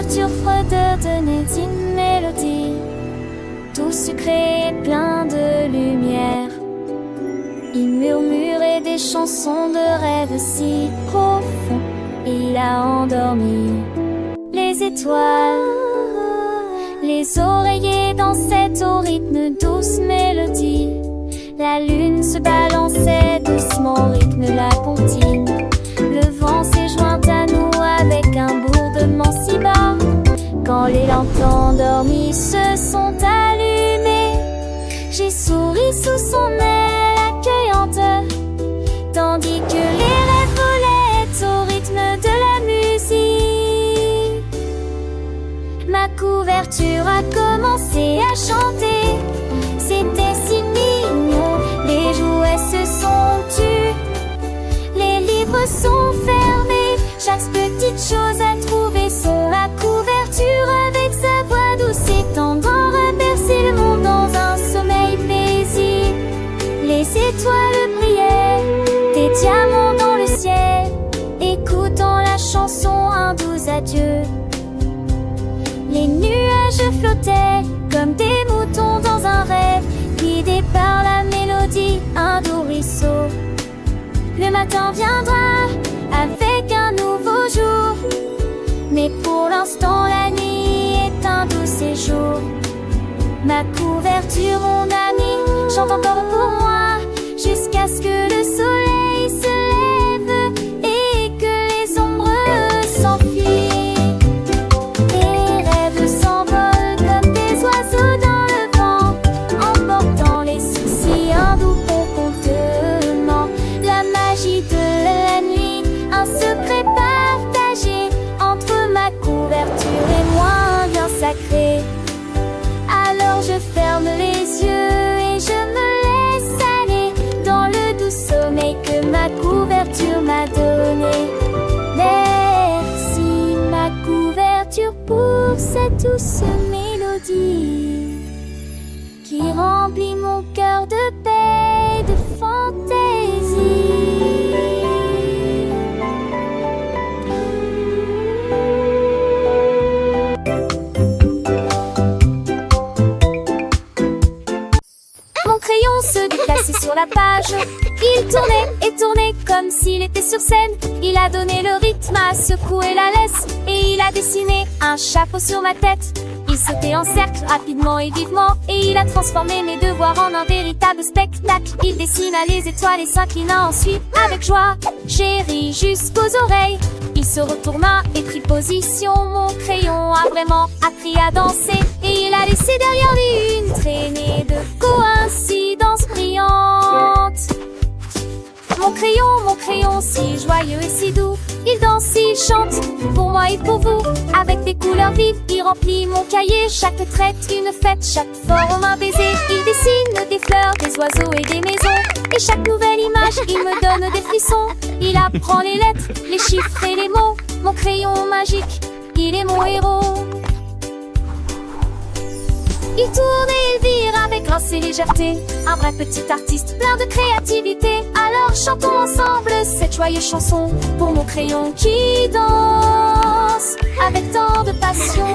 couverture fredonnait une mélodie, tout sucré et plein de lumière. Il murmurait des chansons de rêves si profonds, et il a endormi les étoiles. Les oreillers dansaient au rythme douce mélodie. La lune se balançait doucement au rythme de la comptine. Le vent s'est joint à nous avec un bourdonnement si bas. Quand les lampes endormies se sont allumées, j'ai souri sous son aile accueillante, tandis que les rêves volaient au rythme de la musique. Ma couverture a commencé à chanter. C'était si mignon, les jouets se sont tus, les livres sont fermés, chaque petite chose a trouvé son la couverture avec sa voix douce et tendre rebercer le monde dans un sommeil paisible. Les étoiles brillaient, des diamants dans le ciel, écoutant la chanson un doux adieu. Les nuages flottaient comme des moutons dans un rêve, guidés par la mélodie, un doux ruisseau. Le matin viendra avec un nouveau jour, mais pour l'instant la nuit est un doux séjour. Ma couverture, mon ami, chante encore pour moi, jusqu'à ce que le soleil se lève et que les ombres s'enfuient. Les rêves s'envolent comme des oiseaux dans le vent, emportant les soucis, un doux contentement. La magie de la nuit, un secret partagé entre ma couverture et moi, un bien sacré. Alors je ferme les yeux et je me laisse aller dans le doux sommeil que ma couverture m'a donné. Merci ma couverture pour cette douce mélodie qui remplit mon cœur de paix et de fantaisie. Mon crayon se déplaçait sur la page. Il tournait et tournait comme s'il était sur scène. Il a donné le rythme, a secoué la laisse, et il a dessiné un chapeau sur ma tête. Il sautait en cercle rapidement et vivement, et il a transformé mes devoirs en un véritable spectacle. Il dessina les étoiles et s'inclina ensuite avec joie. J'ai ri jusqu'aux oreilles. Il se retourna et prit position. Mon crayon a vraiment appris à danser, et il a laissé derrière lui une traînée de coïncidences brillantes. Mon crayon, si joyeux et si doux, il danse, il chante, pour moi et pour vous. Avec des couleurs vives, il remplit mon cahier. Chaque trait, une fête, chaque forme, un baiser. Il dessine des fleurs, des oiseaux et des maisons. Et chaque nouvelle image, il me donne des frissons. Il apprend les lettres, les chiffres et les mots. Mon crayon magique, il est mon héros. Il tourne et il vire avec grâce et légèreté, un vrai petit artiste plein de créativité. Alors chantons ensemble cette joyeuse chanson pour mon crayon qui danse avec tant de passion.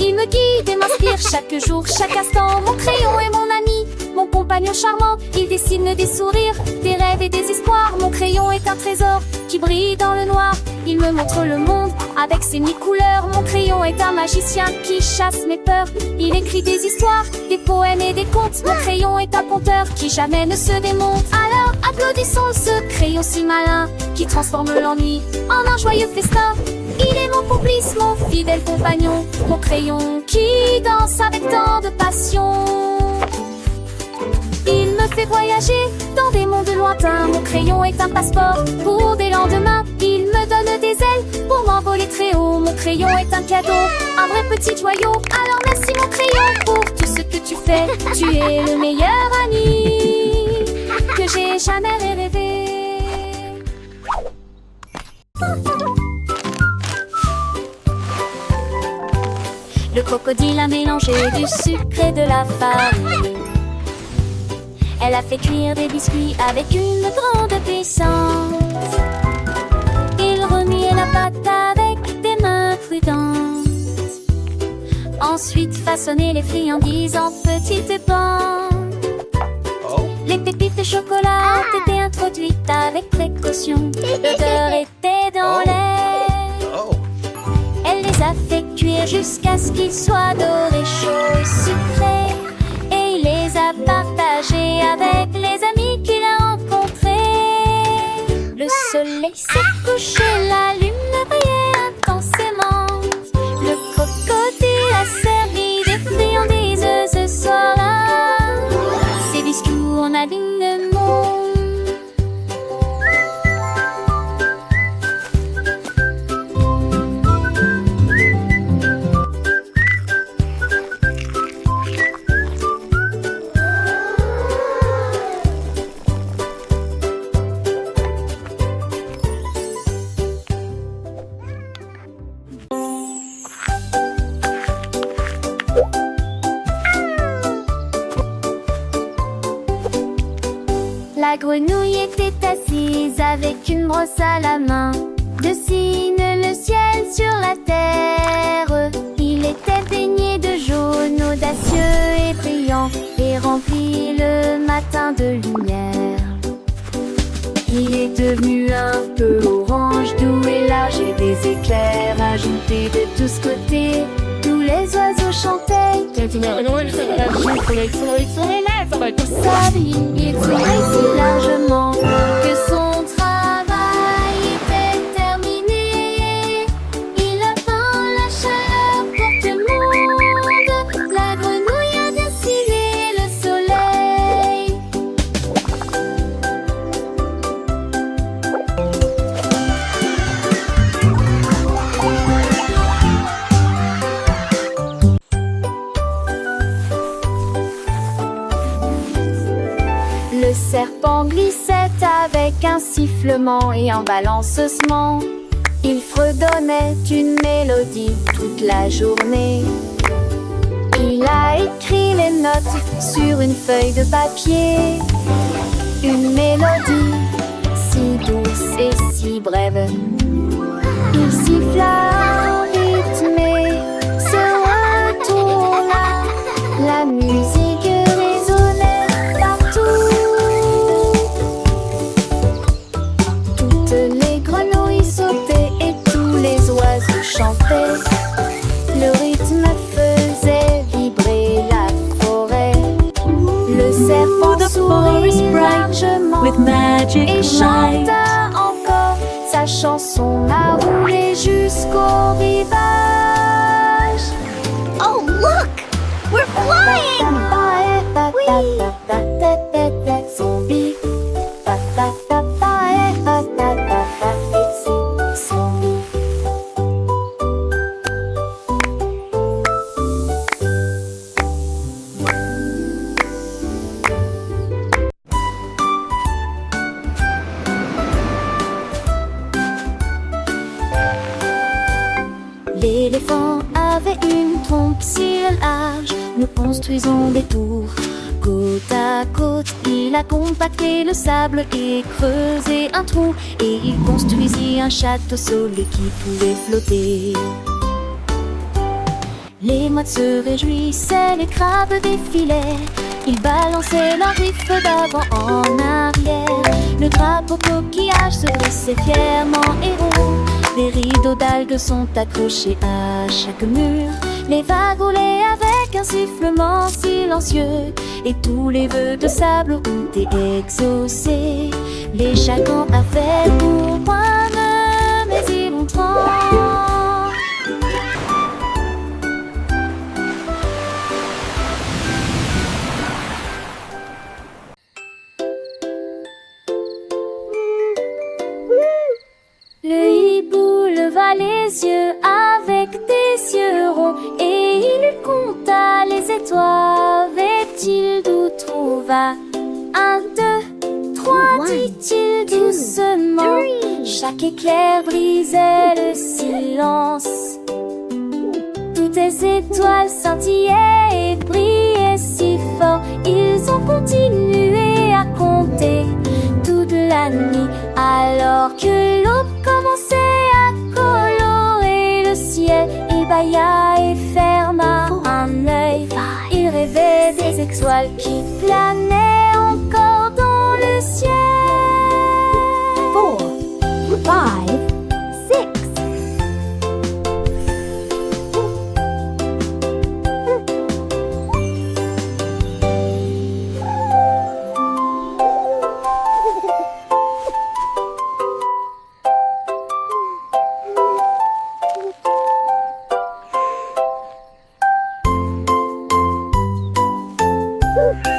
Il me guide et m'inspire chaque jour, chaque instant. Mon crayon est mon ami, mon compagnon charmant. Il dessine des sourires, des rêves et des espoirs. Mon crayon est un trésor qui brille dans le noir. Il me montre le monde avec ses mille couleurs. Mon crayon est un magicien qui chasse mes peurs. Il écrit des histoires, des poèmes et des contes. Mon crayon est un conteur qui jamais ne se démonte. Alors applaudissons ce crayon si malin qui transforme l'ennui en un joyeux festin. Il est mon complice, mon fidèle compagnon. Mon crayon qui danse avec tant de passion. Il me fait voyager dans des mondes lointains. Mon crayon est un passeport pour des lendemains. Il me donne des ailes pour m'envoler très haut. Mon crayon est un cadeau, un vrai petit joyau. Alors merci mon crayon pour tout ce que tu fais. Tu es le meilleur ami que j'ai jamais rêvé. Le crocodile a mélangé du sucre et de la farine. Elle a fait cuire des biscuits avec une grande puissance. Il remuait la pâte avec des mains Ensuite façonner les friandises en petites bandes. Les pépites de chocolat ont été introduites avec précaution. L'odeur était dans l'air. Elle les a fait cuire jusqu'à ce qu'ils soient dorés, chauds et sucrés. Et il les a partagés avec les amis qu'il a rencontrés. Le soleil s'est couché, la lune brillait intensément. Le crocodile a servi des friandises ce soir-là. Ses discours en alignent le monde. La grenouille était assise avec une brosse à la main. Dessine le ciel sur la terre. Il était baigné de jaune, audacieux et brillant, et rempli le matin de lumière. Il est devenu un peu orange, doux et large, et des éclairs ajoutés de tous côtés. Tous les oiseaux chantaient. Sa vie, il souriait si largement que son travail était terminé. Il a peint la chaleur pour tout le monde. La grenouille a dessiné le soleil. Le serpent glissait avec un sifflement et un balancement. Il fredonnait une mélodie toute la journée. Il a écrit les notes sur une feuille de papier. Une mélodie si douce et si brève. Il siffla rythmé, se retourna. La musique résonnait partout. Toutes les grenouilles sautaient et tous les oiseaux chantaient. Le rythme faisait vibrer la forêt. Le serpent sourit largement with magic et light. chanta encore. Sa chanson a roulé jusqu'au rivage. Oh, look! We're flying! Zombie. L'éléphant avait une trompe si large. Nous construisons des tours côte à côte. Il a compacté le sable et creusé un trou. Et il construisit un château solide qui pouvait flotter. Les mouettes se réjouissaient, les crabes défilaient. Ils balançaient leurs griffes d'avant en arrière. Le drapeau coquillage se dressait fièrement et rond. Des rideaux d'algues sont accrochés à chaque mur. Les vagues roulaient avec un sifflement silencieux. Et tous les vœux de sable ont été exaucés. Les chacans avaient pour pointe, mais ils vont trembler. Le hibou leva les yeux avec des yeux ronds et il compta les étoiles. Avait-il d'où trouva? 1, 2, 3, dit-il doucement. Chaque éclair brisait le silence. Toutes les étoiles scintillaient et brillaient si fort. Ils ont continué à compter toute la nuit, alors que l'aube commençait à colorer le ciel. Il bâilla et ferma les étoiles qui planaient encore dans le ciel. 4, 5, 6.